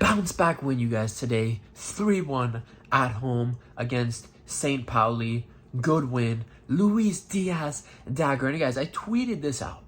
bounce back win, you guys, today. 3-1 at home against St. Pauli. Good win. Luis Diaz, dagger. And guys, I tweeted this out.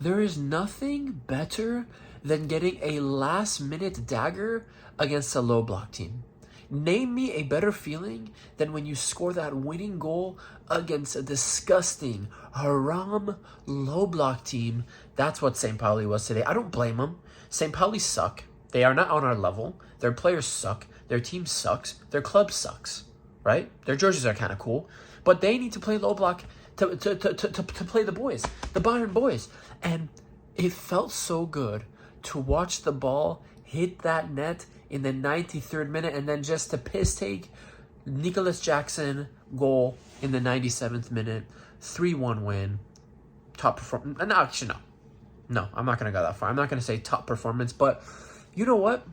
There is nothing better than getting a last-minute dagger against a low block team. Name me a better feeling than when you score that winning goal against a disgusting, haram, low block team. That's what St. Pauli was today. I don't blame them. St. Pauli suck. They are not on our level. Their players suck. Their team sucks. Their club sucks. Right? Their jerseys are kind of cool. But they need to play low block to play the boys. The Bayern boys. And it felt so good to watch the ball hit that net in the 93rd minute, and then just to piss take Nicholas Jackson goal in the 97th minute. 3-1 win. Top performance. No, actually, no, I'm not going to go that far. I'm not going to say top performance, but you know what?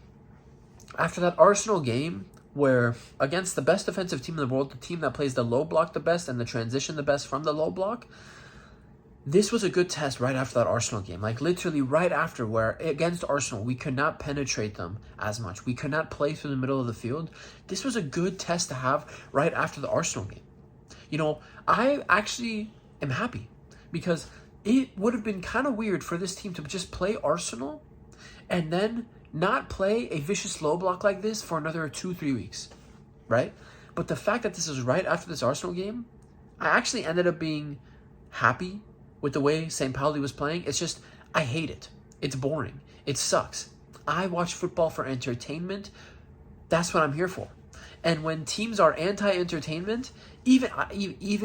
After that Arsenal game, where against the best defensive team in the world, the team that plays the low block the best and the transition the best from the low block, this was a good test right after that Arsenal game. Like literally right after, where against Arsenal, we could not penetrate them as much. We could not play through the middle of the field. This was a good test to have right after the Arsenal game. You know, I actually am happy because it would have been kind of weird for this team to just play Arsenal and then not play a vicious low block like this for another 2-3 weeks, right? But the fact that this is right after this Arsenal game, I actually ended up being happy with the way St. Pauli was playing. It's just, I hate it. It's boring. It sucks. I watch football for entertainment. That's what I'm here for. And when teams are anti-entertainment, even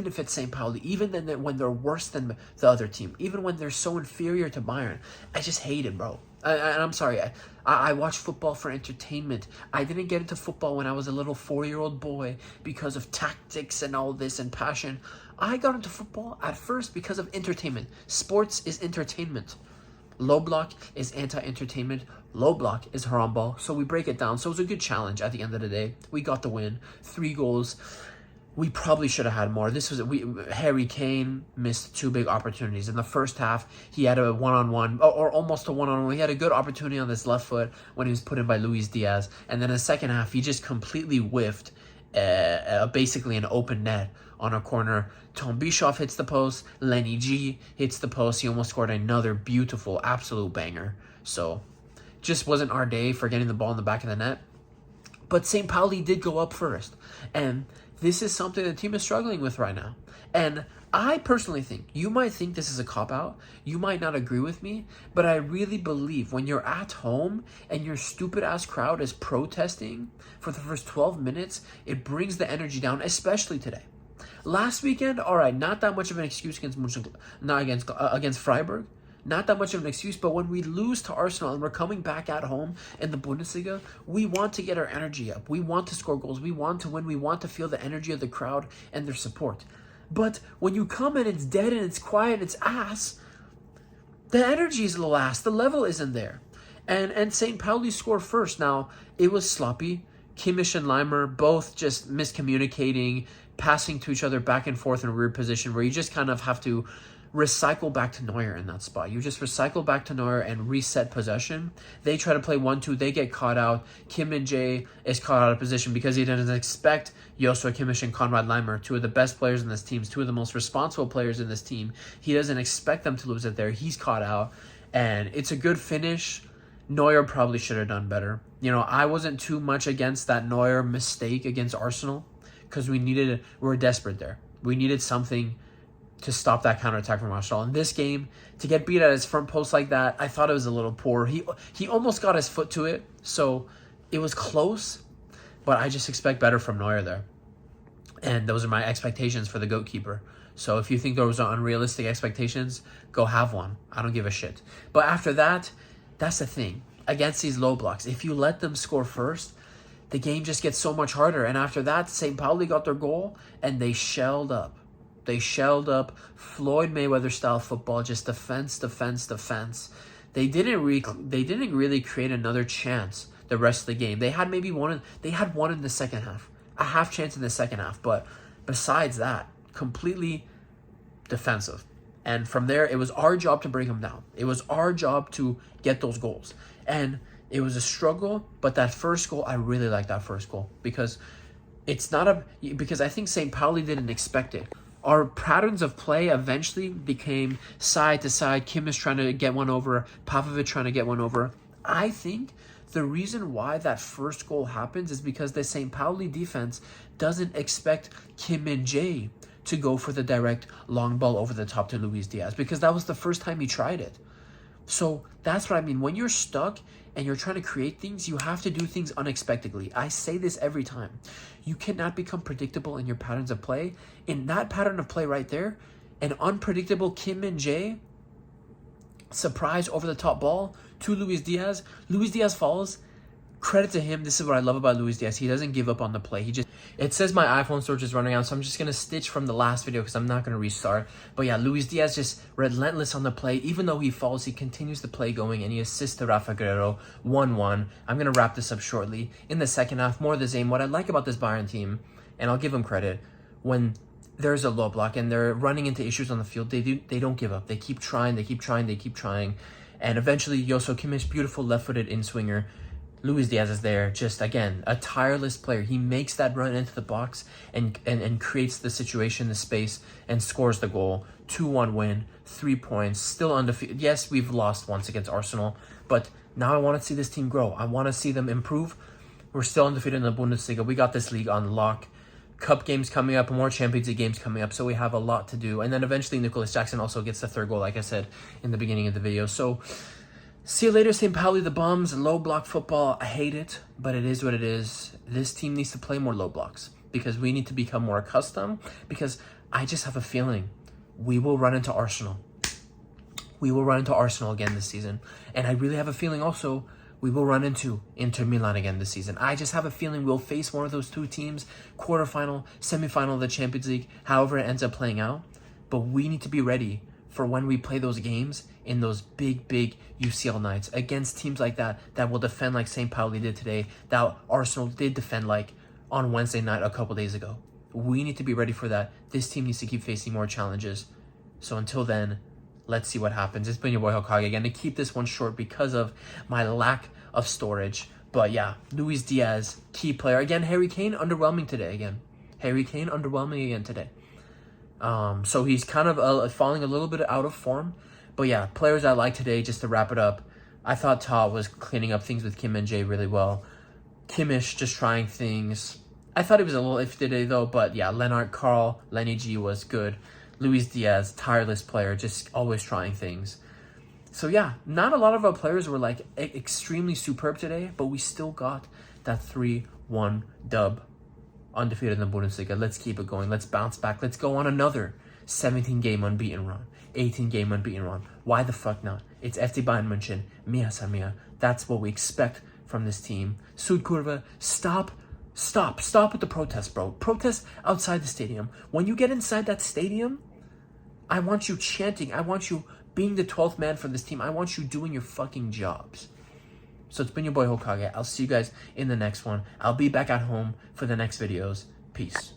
if it's St. Pauli, even then when they're worse than the other team, even when they're so inferior to Bayern, I just hate it, bro. And I'm sorry, I watch football for entertainment. I didn't get into football when I was a little 4-year-old boy because of tactics and all this and passion. I got into football at first because of entertainment. Sports is entertainment. Low block is anti-entertainment. Low block is haram ball. So we break it down. So it was a good challenge at the end of the day. We got the win. 3 goals. We probably should have had more. Harry Kane missed 2 big opportunities. In the first half, he had a one-on-one, or almost a one-on-one. He had a good opportunity on his left foot when he was put in by Luis Diaz. And then in the second half, he just completely whiffed basically an open net on a corner. Tom Bischoff hits the post. Lenny G hits the post. He almost scored another beautiful, absolute banger. So, just wasn't our day for getting the ball in the back of the net. But St. Pauli did go up first. And this is something the team is struggling with right now. And I personally think, you might think this is a cop-out, you might not agree with me, but I really believe when you're at home and your stupid-ass crowd is protesting for the first 12 minutes, it brings the energy down, especially today. Last weekend, all right, not that much of an excuse against Freiburg, not that much of an excuse, but when we lose to Arsenal and we're coming back at home in the Bundesliga, we want to get our energy up. We want to score goals. We want to win. We want to feel the energy of the crowd and their support. But when you come and it's dead and it's quiet and it's ass, the energy is low ass. The level isn't there. And St. Pauli scored first. Now, it was sloppy. Kimmich and Leimer both just miscommunicating, passing to each other back and forth in a weird position where you just kind of have to recycle back to Neuer in that spot. You just recycle back to Neuer and reset possession. They try to play 1-2. They get caught out. Kim and Jay is caught out of position because he doesn't expect Joshua Kimmich and Konrad Leimer, 2 of the best players in this team, 2 of the most responsible players in this team. He doesn't expect them to lose it there. He's caught out. And it's a good finish. Neuer probably should have done better. You know, I wasn't too much against that Neuer mistake against Arsenal because we were desperate there. We needed something to stop that counterattack from Arsenal. In this game, to get beat at his front post like that, I thought it was a little poor. He almost got his foot to it, so it was close, but I just expect better from Neuer there. And those are my expectations for the goalkeeper. So if you think those are unrealistic expectations, go have one. I don't give a shit. But after that, that's the thing. Against these low blocks, if you let them score first, the game just gets so much harder. And after that, St. Pauli got their goal, and they shelled up. They shelled up Floyd Mayweather-style football, just defense. They didn't really create another chance the rest of the game. They had one in the second half, a half chance in the second half, but besides that, completely defensive. And from there, it was our job to bring them down. It was our job to get those goals. And It was a struggle, but that first goal, I really like that first goal because because I think St. Pauli didn't expect it. Our patterns of play eventually became side to side. Kimmich trying to get one over, Pavlovic trying to get one over. I think the reason why that first goal happens is because the St. Pauli defense doesn't expect Kim and Jay to go for the direct long ball over the top to Luis Diaz, because that was the first time he tried it. So that's what I mean. When you're stuck and you're trying to create things, you have to do things unexpectedly. I say this every time. You cannot become predictable in your patterns of play. In that pattern of play right there, an unpredictable Kim and Jay surprise over the top ball to Luis Diaz. Luis Diaz falls. Credit to him. This is what I love about Luis Diaz. He doesn't give up on the play. It says my iPhone storage is running out, so I'm just going to stitch from the last video because I'm not going to restart. But yeah, Luis Diaz just relentless on the play. Even though he falls, he continues the play going, and he assists to Rafa Guerreiro 1-1. I'm going to wrap this up shortly. In the second half, more of the same. What I like about this Bayern team, and I'll give them credit, when there's a low block and they're running into issues on the field, they don't give up. They keep trying, they keep trying. And eventually, Joshua Kimmich, beautiful left-footed in-swinger. Luis Diaz is there, just, again, a tireless player. He makes that run into the box and creates the situation, the space, and scores the goal. 2-1 win, 3 points, still undefeated. Yes, we've lost once against Arsenal, but now I want to see this team grow. I want to see them improve. We're still undefeated in the Bundesliga. We got this league on lock. Cup games coming up, more Champions League games coming up, so we have a lot to do. And then eventually Nicholas Jackson also gets the third goal, like I said in the beginning of the video. So see you later, St. Pauli, the bums. Low block football, I hate it, but it is what it is. This team needs to play more low blocks because we need to become more accustomed, because I just have a feeling we will run into Arsenal. We will run into Arsenal again this season. And I really have a feeling also we will run into Inter Milan again this season. I just have a feeling we'll face one of those two teams, quarterfinal, semifinal of the Champions League, however it ends up playing out. But we need to be ready for when we play those games in those big UCL nights against teams like that will defend like St. Pauli did today, that Arsenal did defend like on Wednesday night a couple days ago. We need to be ready for that. This team needs to keep facing more challenges. So until then, let's see what happens. It's been your boy Hokage again, to keep this one short because of my lack of storage. But yeah, Luis Diaz, key player. Again, Harry Kane, underwhelming today again. Harry Kane, underwhelming again today. So he's kind of falling a little bit out of form. But yeah, players I like today, just to wrap it up. I thought Todd was cleaning up things with Kim and Jay really well. Kimmich just trying things. I thought he was a little iffy today though, but yeah, Lenny G was good. Luis Diaz, tireless player, just always trying things. So yeah, not a lot of our players were like extremely superb today, but we still got that 3-1 dub. Undefeated in the Bundesliga. Let's keep it going. Let's bounce back. Let's go on another 17-game unbeaten run. 18-game unbeaten run. Why the fuck not? It's FC Bayern München. Mia San Mia. That's what we expect from this team. Südkurve, stop with the protest, bro. Protest outside the stadium. When you get inside that stadium, I want you chanting. I want you being the 12th man for this team. I want you doing your fucking jobs. So it's been your boy Hokage. I'll see you guys in the next one. I'll be back at home for the next videos. Peace.